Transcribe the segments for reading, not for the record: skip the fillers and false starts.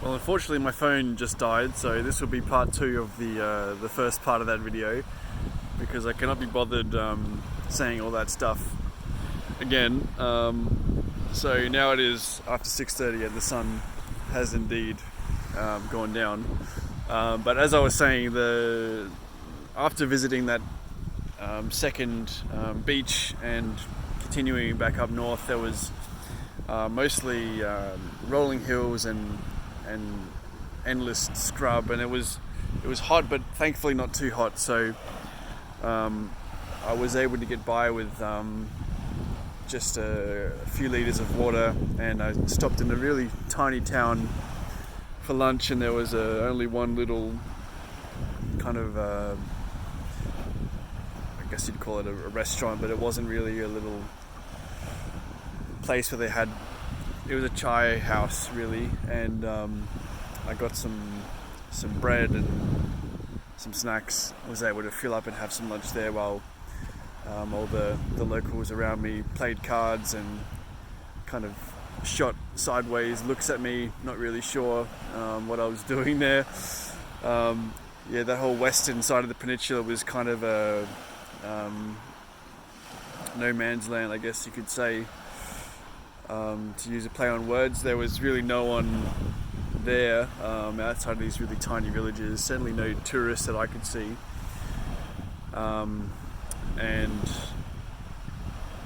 Well, unfortunately my phone just died, so this will be part 2 of the first part of that video, because I cannot be bothered saying all that stuff again. So now it is after 6:30 and the sun has indeed gone down. But as I was saying, after visiting that second beach and continuing back up north, there was mostly rolling hills and endless scrub, and it was hot, but thankfully not too hot. So I was able to get by with just a few liters of water, and I stopped in a really tiny town for lunch, and there was only one little kind of I guess you'd call it a restaurant, but it wasn't really a little place where they had, it was a chai house really, and I got some bread and some snacks. I was able to fill up and have some lunch there while all the locals around me played cards and kind of shot sideways looks at me, not really sure what I was doing there. Yeah, that whole western side of the peninsula was kind of a no man's land, I guess you could say, to use a play on words. There was really no one there outside of these really tiny villages, certainly no tourists that I could see. And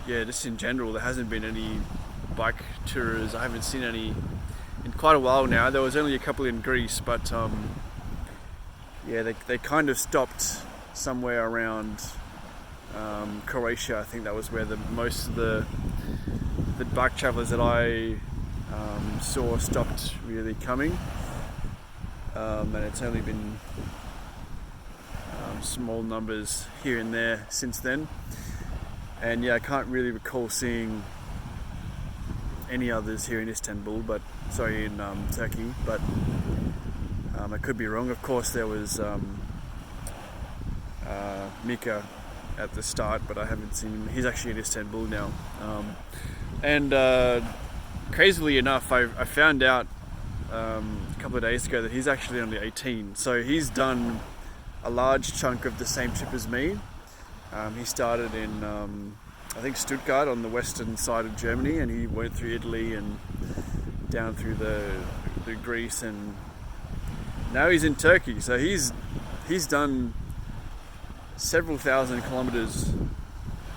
yeah, just in general, there hasn't been any bike tours. I haven't seen any in quite a while now. There was only a couple in Greece, but yeah, they kind of stopped somewhere around Croatia. I think that was where most of the bike travellers that I saw stopped really coming, and it's only been small numbers here and there since then. And yeah, I can't really recall seeing any others here in Istanbul, but sorry, in Turkey, but I could be wrong. Of course there was Mika at the start, but I haven't seen him. He's actually in Istanbul now. And crazily enough, I found out a couple of days ago that he's actually only 18. So he's done a large chunk of the same trip as me. He started in, I think, Stuttgart on the western side of Germany, and he went through Italy and down through the Greece, and now he's in Turkey. So he's done several thousand kilometers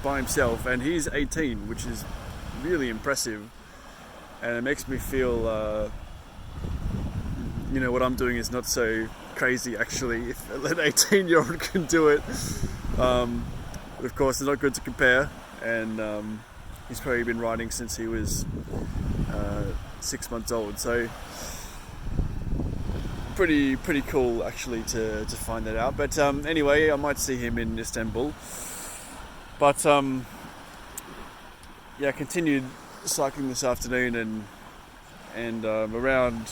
by himself, and he's 18, which is really impressive. And it makes me feel, you know, what I'm doing is not so crazy actually. If an 18-year-old can do it, but of course it's not good to compare. And he's probably been riding since he was 6 months old. So pretty cool actually to find that out. But anyway, I might see him in Istanbul. But yeah, I continued cycling this afternoon, and around,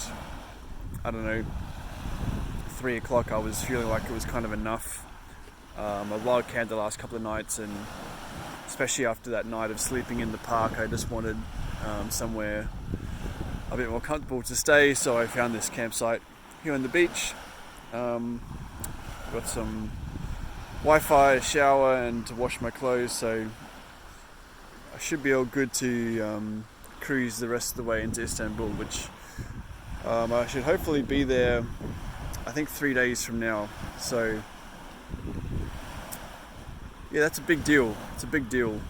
I don't know, 3 o'clock I was feeling like it was kind of enough. I wildcamped the last couple of nights, and especially after that night of sleeping in the park, I just wanted somewhere a bit more comfortable to stay. So I found this campsite here on the beach. Got some Wi-Fi, a shower, and to wash my clothes, so I should be all good to cruise the rest of the way into Istanbul, which I should hopefully be there, I think 3 days from now. So yeah, that's a big deal. It's a big deal.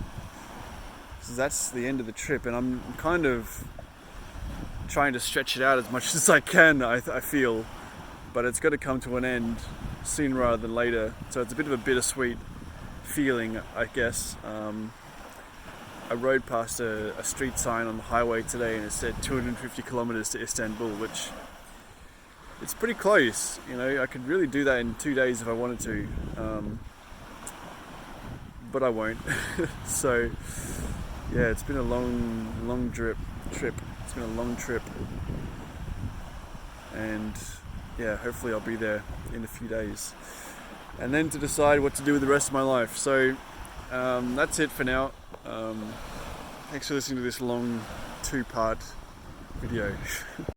So that's the end of the trip, and I'm kind of trying to stretch it out as much as I can, I feel, but it's got to come to an end sooner rather than later. So it's a bit of a bittersweet feeling, I guess. I rode past a street sign on the highway today, and it said 250 kilometers to Istanbul, which it's pretty close. You know, I could really do that in 2 days if I wanted to, but I won't. So yeah, it's been a long trip. It's been a long trip, and yeah, hopefully I'll be there in a few days, and then to decide what to do with the rest of my life. So that's it for now. Thanks for listening to this long 2-part video.